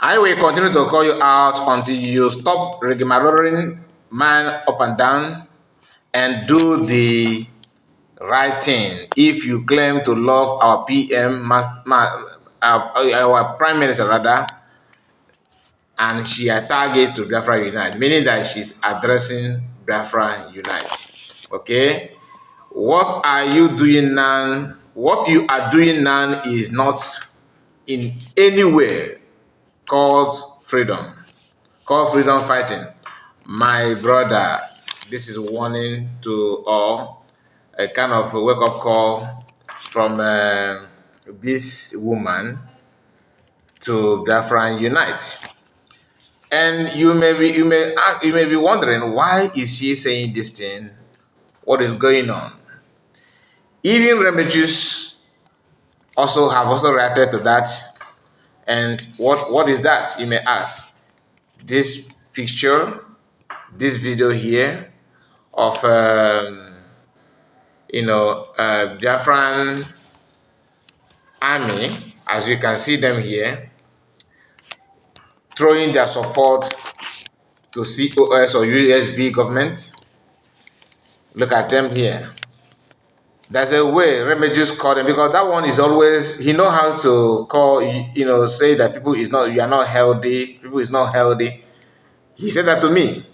I will continue to call you out until you stop rigmaroling man up and down and do the right thing. If you claim to love our PM, our Prime Minister rather, and she a target to Biafra Unite, meaning that she's addressing Biafra Unite. Okay? What are you doing now? What you are doing now is not in any way called freedom. Called freedom fighting. My brother, this is warning to all, a kind of a wake-up call from this woman to Biafra Unite. And you may be wondering, why is she saying this thing? What is going on? Even Remages also reacted to that. And what is that? You may ask. This picture, this video here of Biafran army, as you can see them here, throwing their support to COS or USB government. Look at them here. There's a way Remages call them, because that one is always, he know how to call, say that you are not healthy, people is not healthy. He said that to me.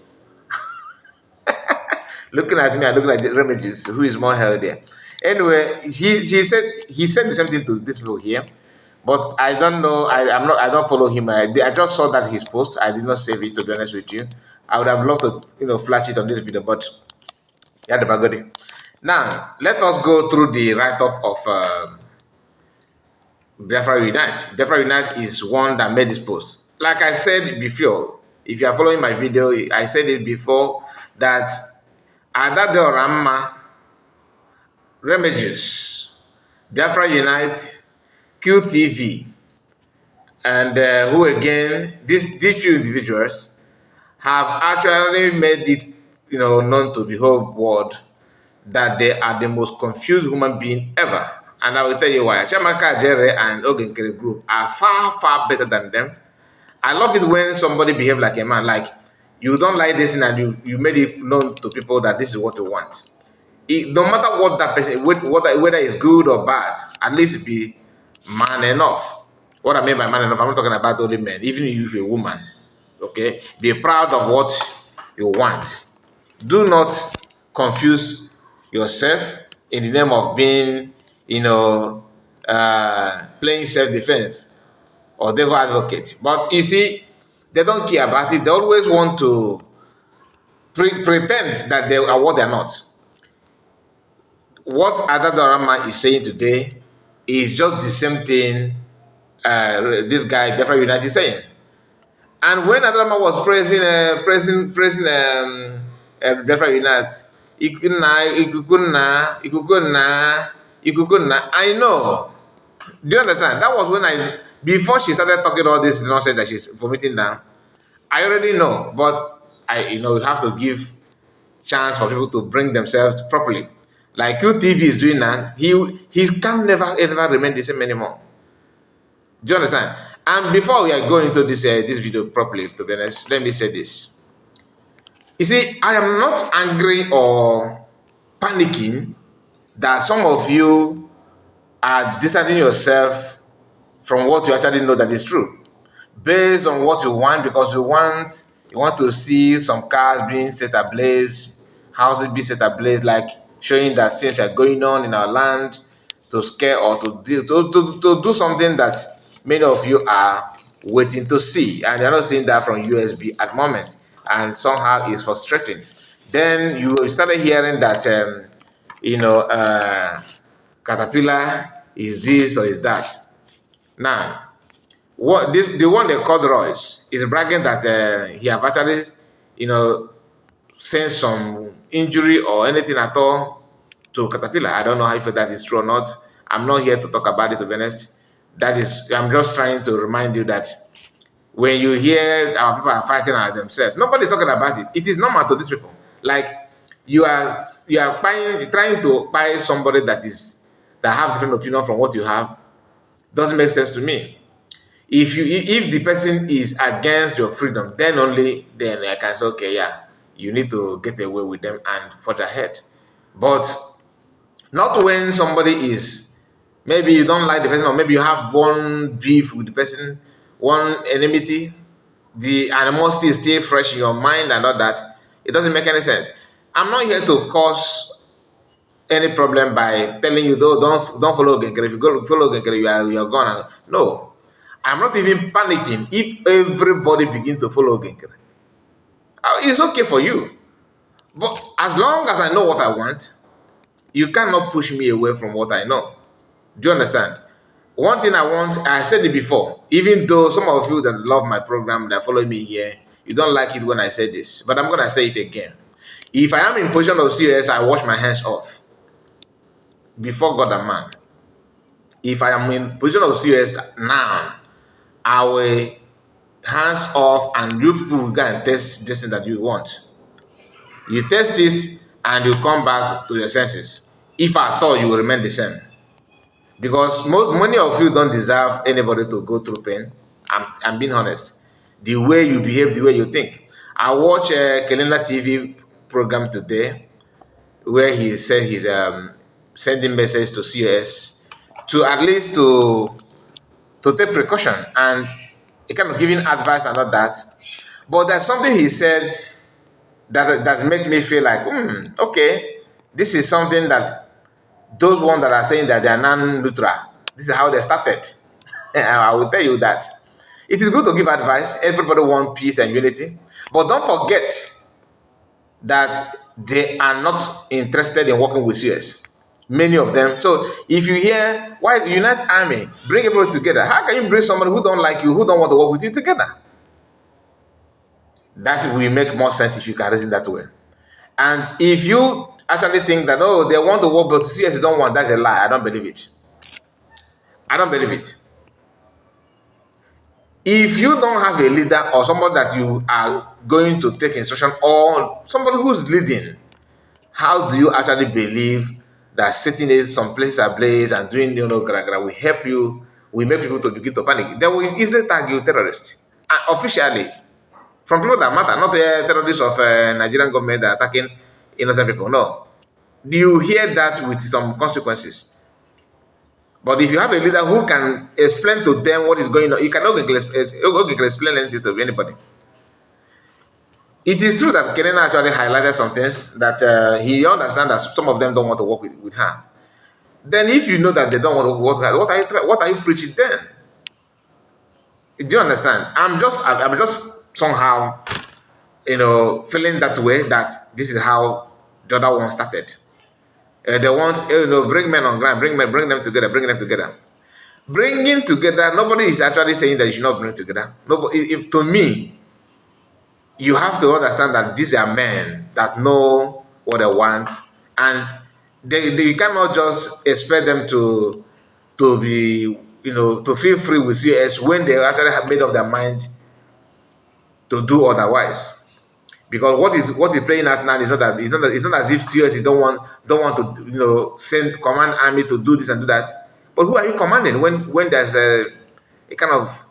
Looking at me and looking at the Remages, who is more healthier. Anyway, he said the same thing to these people here, but I don't know. I don't follow him. I just saw that his post. I did not save it, to be honest with you. I would have loved to flash it on this video, but yeah, the bagodi. Now let us go through the write-up of Biafra Unite. Biafra Unite is one that made this post. Like I said before, if you are following my video, I said it before that Ada de Orama, Remages, Biafra Unite, QTV, and who again, these few individuals have actually made it known to the whole world that they are the most confused human being ever. And I will tell you why. Chiamaka Nkere and Nkere group are far, far better than them. I love it when somebody behaves like a man, like you don't like this and you made it known to people that this is what you want. No matter what that person, whether it's good or bad, at least be man enough. What I mean by man enough, I'm not talking about only men, even if you're a woman. Okay? Be proud of what you want. Do not confuse yourself in the name of being, playing self-defense or devil advocate. But you see, they don't care about it. They always want to pretend that they are what they're not. What Adadorama is saying today is just the same thing this guy, Biafra Unite, is saying. And when Adadorama was praising Biafra Unite, I know. Do you understand? That was when before she started talking all this nonsense that she's vomiting down, I already know. But you have to give chance for people to bring themselves properly. Like QTV is doing now, he can never remain the same anymore. Do you understand? And before we are going into this video properly, to be honest, let me say this. You see, I am not angry or panicking that some of you are distancing yourself from what you actually know that is true, based on what you want, because you want to see some cars being set ablaze, houses being set ablaze, like showing that things are going on in our land, to scare or to do something that many of you are waiting to see, and you're not seeing that from USB at the moment, and somehow it's frustrating. Then you started hearing that Caterpillar is this or is that. Now, the one they called Royce is bragging that he have actually, sent some injury or anything at all to Caterpillar. I don't know if that is true or not. I'm not here to talk about it, to be honest. I'm just trying to remind you that when you hear our people are fighting at themselves, nobody's talking about it. It is normal to these people. Like you are trying to buy somebody that have different opinion from what you have. Doesn't make sense to me. If the person is against your freedom, then only then I can say, okay, yeah, you need to get away with them and forge ahead. But not when somebody is, maybe you don't like the person, or maybe you have one beef with the person, one enmity, the animosity is still fresh in your mind and all that. It doesn't make any sense. I'm not here to cause any problem by telling you, though, don't follow Nkere. If you go follow Nkere, you are gone. No, I'm not even panicking if everybody begin to follow Nkere. It's okay for you, but as long as I know what I want, you cannot push me away from what I know. Do you understand? One thing I want, I said it before, even though some of you that love my program, that follow me here, you don't like it when I say this, but I'm going to say it again. If I am in position of CS, I wash my hands off before God and man. If I am in position of CS now, I will hands off and you people will go and test this thing that you want. You test it and you come back to your senses. If at all, you will remain the same. Because many of you don't deserve anybody to go through pain. I'm being honest. The way you behave, the way you think. I watched a Kelena TV program today where he said he's sending message to COS to at least to take precaution, and he kind of giving advice and all that. But there's something he said that makes me feel like, okay, this is something that those ones that are saying that they are non-neutral, this is how they started. I will tell you that. It is good to give advice. Everybody wants peace and unity. But don't forget that they are not interested in working with CS. Many of them. So if you hear, why unite army, bring everybody together. How can you bring somebody who don't like you, who don't want to work with you together? That will make more sense if you can reason that way. And if you actually think that, oh, they want to work, but CS don't want, that's a lie. I don't believe it. I don't believe it. If you don't have a leader or somebody that you are going to take instruction, or somebody who's leading, how do you actually believe that setting some places ablaze and doing, gra will help you, will make people to begin to panic? They will easily tag you terrorists. And officially, from people that matter, not the terrorists of Nigerian government that are attacking innocent people. No. You hear that with some consequences. But if you have a leader who can explain to them what is going on, you cannot explain anything to anybody. It is true that Nkere actually highlighted some things that he understands that some of them don't want to work with her. Then if you know that they don't want to work with her, what are you preaching then? Do you understand? I'm just somehow, feeling that way, that this is how the other one started. They want, bring men on ground, bring them together, bring them together. Bringing together, nobody is actually saying that you should not bring together. Nobody, if to me, you have to understand that these are men that know what they want, and they cannot just expect them to be, to feel free with CS when they actually have made up their mind to do otherwise. Because what is playing out now is not as if CS don't want to send command army to do this and do that. But who are you commanding when there's a kind of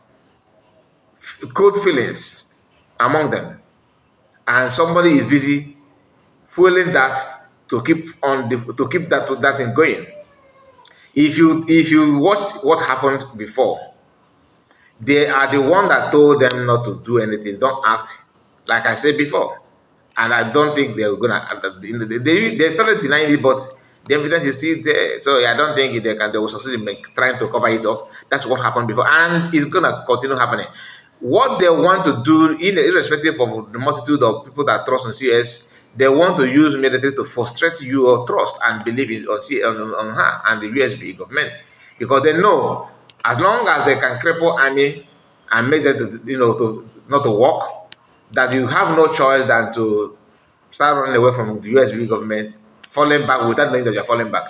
cold feelings among them, and somebody is busy fueling that to keep that thing going? If you watched what happened before, they are the one that told them not to do anything, don't act, like I said before. And I don't think they're gonna. They started denying it, but the evidence is still there. So I don't think they will succeed in trying to cover it up. That's what happened before, and it's gonna continue happening. What they want to do, irrespective of the multitude of people that trust on CS, they want to use military to frustrate your trust and believe on her and the USB government, because they know as long as they can cripple army and make them to not to work, that you have no choice than to start running away from the USB government, falling back without knowing that you're falling back.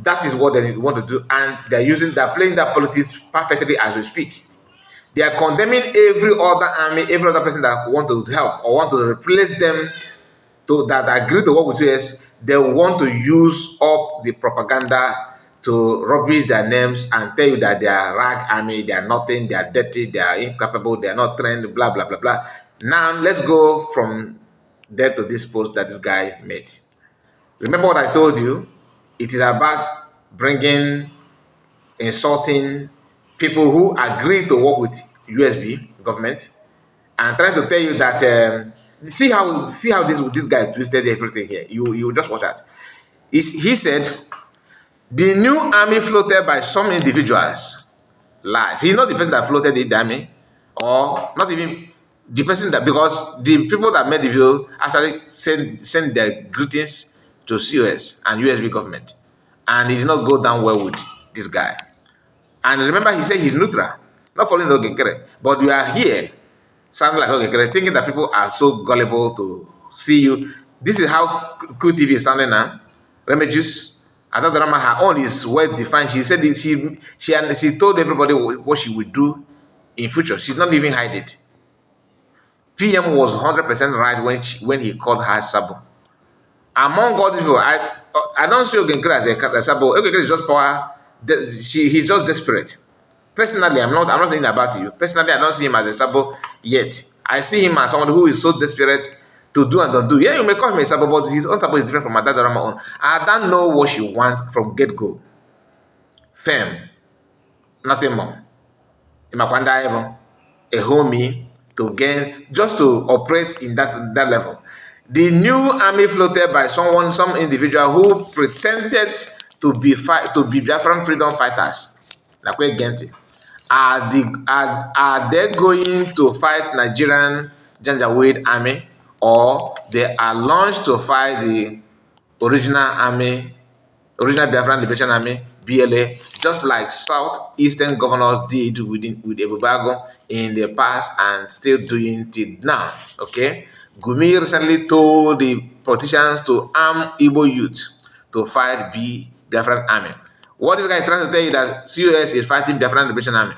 That is what they want to do, and they're playing that politics perfectly as we speak. They are condemning every other army, every other person that want to help or want to replace them, that agree to work with US. They want to use up the propaganda to rubbish their names and tell you that they are rag army, they are nothing, they are dirty, they are incapable, they are not trained, blah, blah, blah, blah. Now, let's go from there to this post that this guy made. Remember what I told you? It is about bringing, insulting people who agree to work with USB government and trying to tell you that see how this guy twisted everything here. You just watch that. He said the new army floated by some individuals lies. He's not the person that floated the army, or not even the person that, because the people that made the video actually send their greetings to COS and USB government, and it did not go down well with this guy. And remember, he said he's neutral, not following Nkere. But you are here, sounding like Nkere, thinking that people are so gullible to see you. This is how QTV is sounding now. Remedios, I thought the drama her own is well defined. She said she told everybody what she would do in future. She did not even hide it. PM was 100% right when he called her Sabo. Among all these people, I don't see Nkere as a Sabo. Nkere is just power. He's just desperate. Personally, I'm not saying about you. Personally, I don't see him as a Sabo yet. I see him as someone who is so desperate to do and don't do. Yeah, you may call him a Sabo, but his own Sabo is different from Adadarama own. I don't know what she wants from get-go. Fame, nothing more. Imakwanda a homie to gain, just to operate in that level. The new army floated by some individual who pretended to be Biafran freedom fighters. Are they going to fight Nigerian Janjaweed army, or they are launched to fight the original Biafran Liberation Army, BLA, just like Southeastern governors did with Ebubago in the past and still doing till now? Okay, Gumi recently told the politicians to arm Igbo youth to fight Biafran army. What this guy is trying to tell you that COS is fighting Biafran Liberation Army.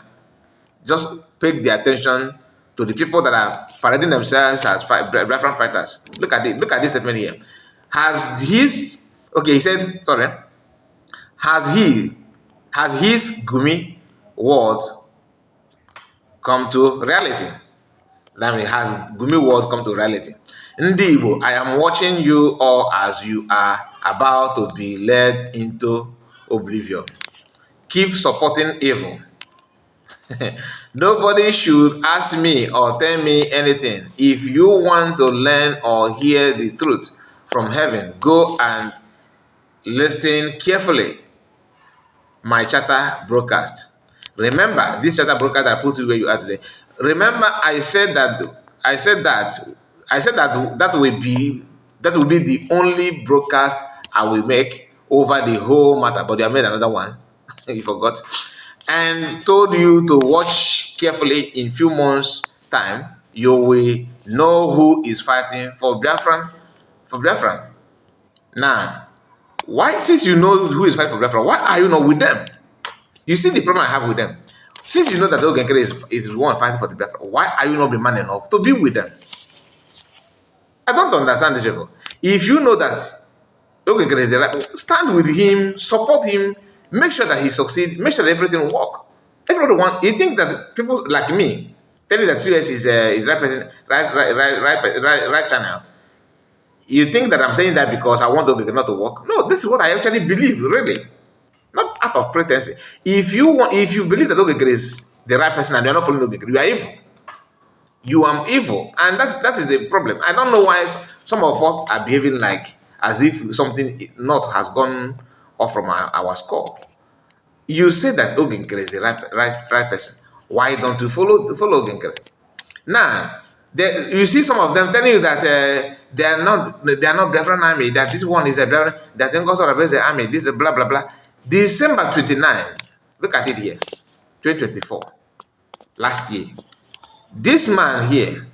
Just pay the attention to the people that are parading themselves as Biafran fighters. Look at it. Look at this statement here. He said, sorry. Has his Gumi word come to reality? That means, has Gumi word come to reality? Ndi Igbo, I am watching you all as you are about to be led into oblivion. Keep supporting evil. Nobody should ask me or tell me anything. If you want to learn or hear the truth from heaven, go and listen carefully. My charter broadcast. Remember this charter broadcast that I put you where you are today. Remember, I said that will be the only broadcast I will make over the whole matter. But I made another one. You forgot. And told you to watch carefully. In few months' time, you will know who is fighting for Biafran. Now, why, since you know who is fighting for Biafra, why are you not with them? You see the problem I have with them. Since you know that Nkere is the one fighting for the Biafra, why are you not be man enough to be with them? I don't understand these people. If you know that Nkere is the right, stand with him, support him, make sure that he succeeds, make sure that everything will work. Everybody want. You think that people like me tell you that COS is right person, right channel. You think that I'm saying that because I want Nkere not to work? No, this is what I actually believe, really. Not out of pretense. If you believe that Nkere is the right person and you're not following Nkere, you are evil. You are evil, and that is the problem. I don't know why some of us are behaving like as if something not has gone off from our score. You say that Nkere is the right person. Why don't you follow Nkere? Now, you see some of them telling you that they are not Biafran army. That this one is a Biafran. That Nkosora is the army. This is blah blah blah. December 29. Look at it here. 2024. Last year. This man here,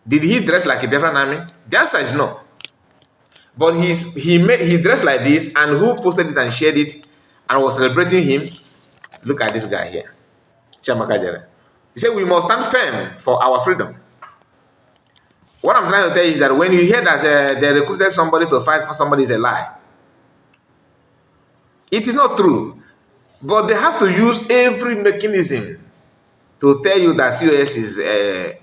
did he dress like a Biafran army? The answer is no. But he dressed like this, and who posted it and shared it and was celebrating him? Look at this guy here. Chiamaka Jere. He said we must stand firm for our freedom. What I'm trying to tell you is that when you hear that they recruited somebody to fight for somebody, is a lie. It is not true. But they have to use every mechanism to tell you that COS is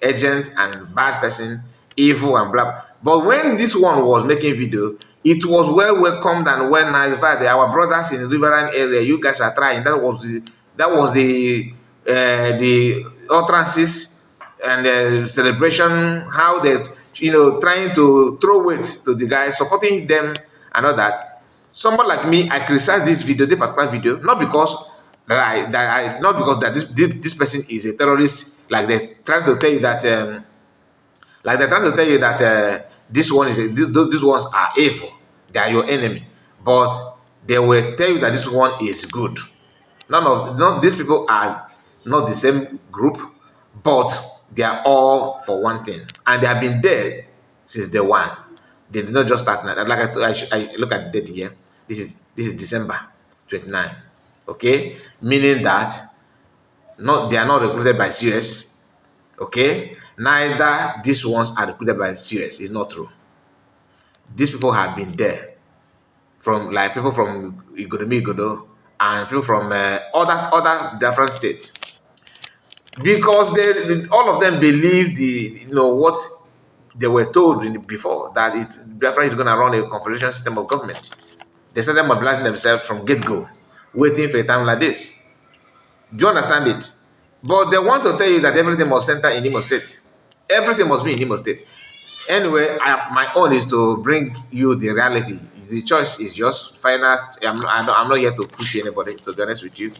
agent and bad person, evil and blah. But when this one was making video, it was well welcomed and well nice. In fact, our brothers in the Riverine area, you guys are trying. That was the utterances and celebration. How they trying to throw weights to the guys, supporting them and all that. Somebody like me, I criticize this particular video, not because not because that this person is a terrorist, like they trying to tell you that this one is these ones are evil, they are your enemy, but they will tell you that this one is good. None these people are not the same group, but they are all for one thing, and they have been there since day one. They did not just start now. Like I look at the date here. This is December 29. Okay, meaning that they are not recruited by CS. Okay, neither these ones are recruited by CS. It's not true. These people have been there from like people from Igodo and people from other different states, because all of them believe what they were told before, that Biafra is going to run a confederation system of government. They started mobilizing themselves from get-go, waiting for a time like this. Do you understand it? But they want to tell you that everything must center in Imo State. Everything must be in Imo State. Anyway, my own is to bring you the reality. The choice is yours. Final. I'm not here to push anybody, to be honest with you.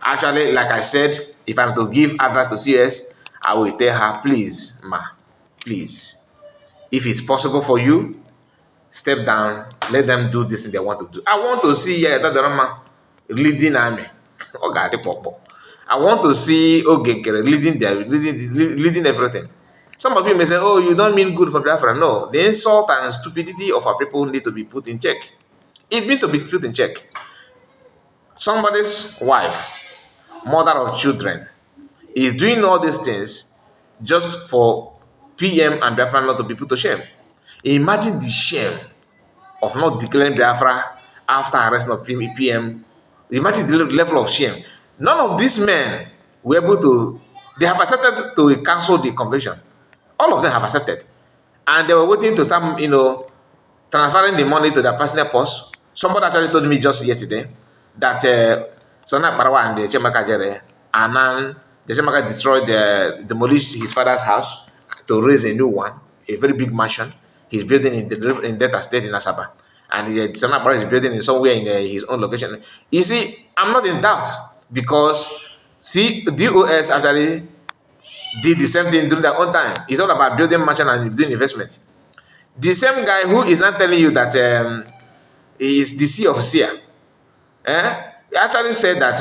Actually, like I said, if I'm to give advice to CS, I will tell her, please, ma, please, if it's possible for you, step down, let them do this thing they want to do. I want to see that leading army. I want to see Nkere leading everything. Some of you may say, oh, you don't mean good for Biafra. No, the insult and stupidity of our people need to be put in check. It needs to be put in check. Somebody's wife, mother of children, is doing all these things just for PM and Biafra not to be put to shame. Imagine the shame of not declaring Biafra after arresting of PM. Imagine the level of shame. None of these men were able to, they have accepted to cancel the convention. All of them have accepted. And they were waiting to start, transferring the money to their personal purse. Somebody actually told me just yesterday that Sona Parawa and the Chemaka Jere, and now the Chemaka destroyed, demolished his father's house to raise a new one, a very big mansion. He's building in Delta State in Asaba. And Sona Parawa is building in somewhere in his own location. You see, I'm not in doubt, because DOS actually did the same thing during their own time. It's all about building mansion and doing investment. The same guy who is not telling you that he is the C of Sia, he actually said that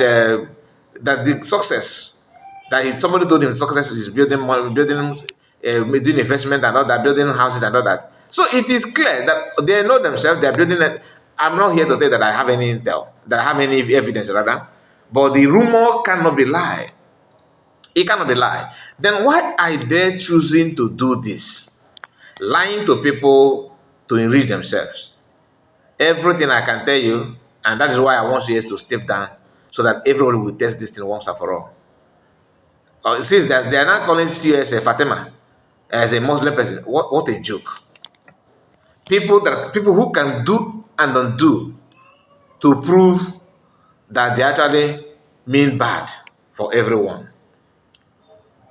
that the success that somebody told him success is building doing investment and all that, building houses and all that. So it is clear that they know themselves. They are building it. I'm not here to tell that I have any intel, that I have any evidence rather, but the rumor cannot be lie. It cannot be lie. Then why are they choosing to do this? Lying to people to enrich themselves. Everything I can tell you, and that is why I want CS to step down, so that everybody will test this thing once and for all. Since that they are not calling CS Fatima as a Muslim person, what a joke. People who can do and undo to prove that they actually mean bad for everyone.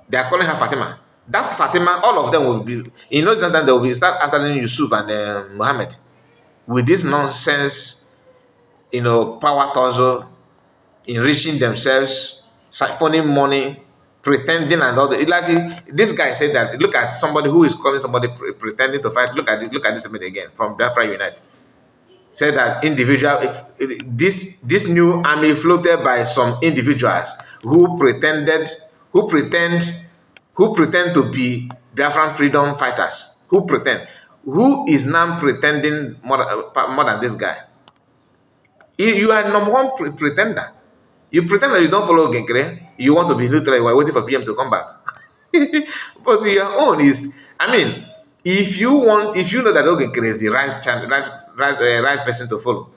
They are calling her Fatima. That Fatima, all of them will be, in no time they will be start answering Yusuf and Muhammad with this nonsense, power tussle, enriching themselves, siphoning money, pretending and all that. Like this guy said that, look at somebody who is calling somebody pretending to fight. Look at this minute again from Biafra Unite. Said that this new army floated by some individuals who pretend to be Biafran freedom fighters. Who is now pretending more than this guy? You are number one pretender. You pretend that you don't follow Nkere. You want to be neutral. You are waiting for PM to come back. But your own is, if you know that Nkere is the right person to follow,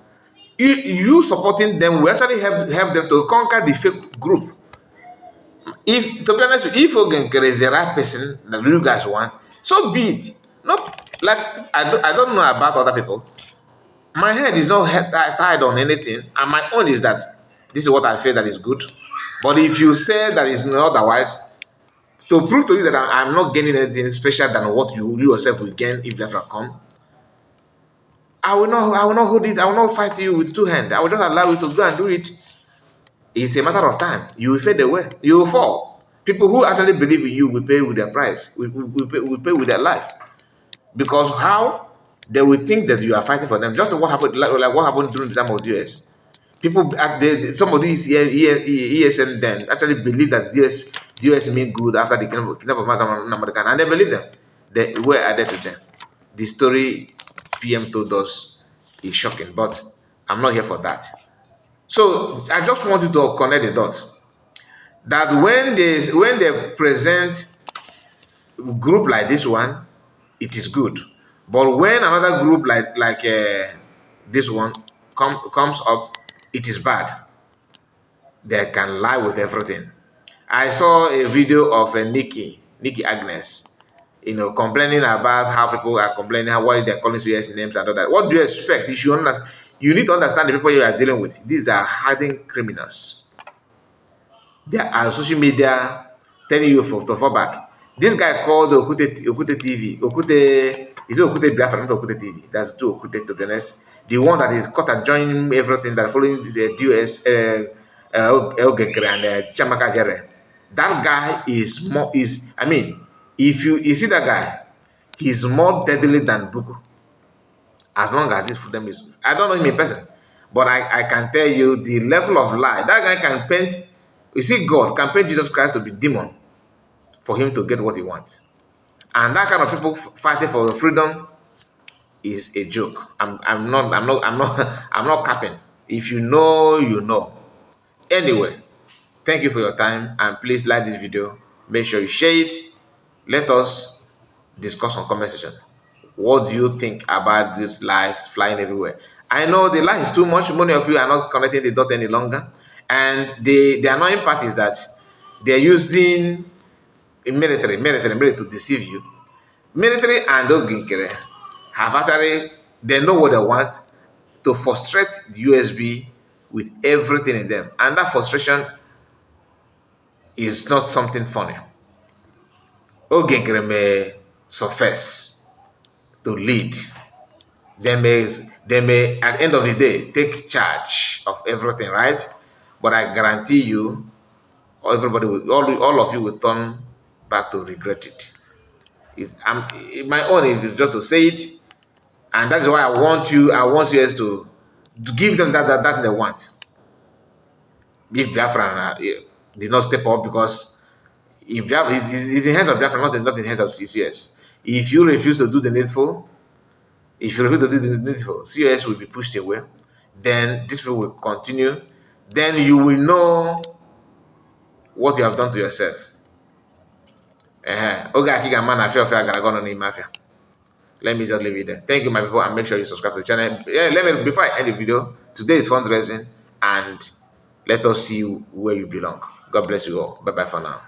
You supporting them will actually help them to conquer the fake group. If, to be honest, if Nkere is the right person that you guys want, so be it. Not like I don't know about other people. My head is not tied on anything, and my own is that this is what I feel that is good. But if you say that is not otherwise, to prove to you that I'm not gaining anything special than what you yourself will gain if Biafra come, I will not hold it. I will not fight you with two hands. I will just allow you to go and do it. It's a matter of time. You will fade away. You will fall. People who actually believe in you will pay with their price. Will pay with their life. Because how? They will think that you are fighting for them. Just what happened, like what happened during the time of DS. People, some of these ESN then actually believe that DS mean good after the kingdom of American, and they believe them. They were added to them. The story PM told us is shocking, but I'm not here for that. So I just want you to connect the dots. That when they present group like this one, it is good. But when another group like this one comes up, it is bad. They can lie with everything. I saw a video of Nikki Agnes, complaining about how people are complaining, how why they're calling serious names and all that. What do you expect? You need to understand the people you are dealing with. These are hardened criminals. They are social media telling you to fall back. This guy called Okute TV. Is it Okute Biafra, not Okute TV? That's two Okute, to be honest. The one that is caught and joining everything that following the US, Nkere and Chamaka Jere. That guy I mean, if you see that guy, he's more deadly than Buku. As long as this for them is, I don't know him in person, but I can tell you the level of lie. That guy can paint, you see, God can paint Jesus Christ to be demon for him to get what he wants. And that kind of people fighting for freedom is a joke. I'm not capping. If you know, you know. Anyway, thank you for your time, and please like this video. Make sure you share it. Let us discuss on comment section. What do you think about these lies flying everywhere? I know the lie is too much. Many of you are not connecting the dot any longer. And the annoying part is that they're using military to deceive you. Military and Nkere have actually, they know what they want to frustrate USB with everything in them. And that frustration is not something funny. Nkere may surface to lead. They may at the end of the day take charge of everything, right? But I guarantee you, everybody will, all of you will turn back to regret it. My own is just to say it, and that's why I want you guys to give them that they want. If Biafra did not step up, because if Biafra is in the hands of Biafra, not in the hands of CCS. If you refuse to do the needful, COS will be pushed away. Then this people will continue. Then you will know what you have done to yourself. Let me just leave it there. Thank you, my people, and make sure you subscribe to the channel. Yeah, before I end the video, today is fundraising, and let us see where you belong. God bless you all. Bye bye for now.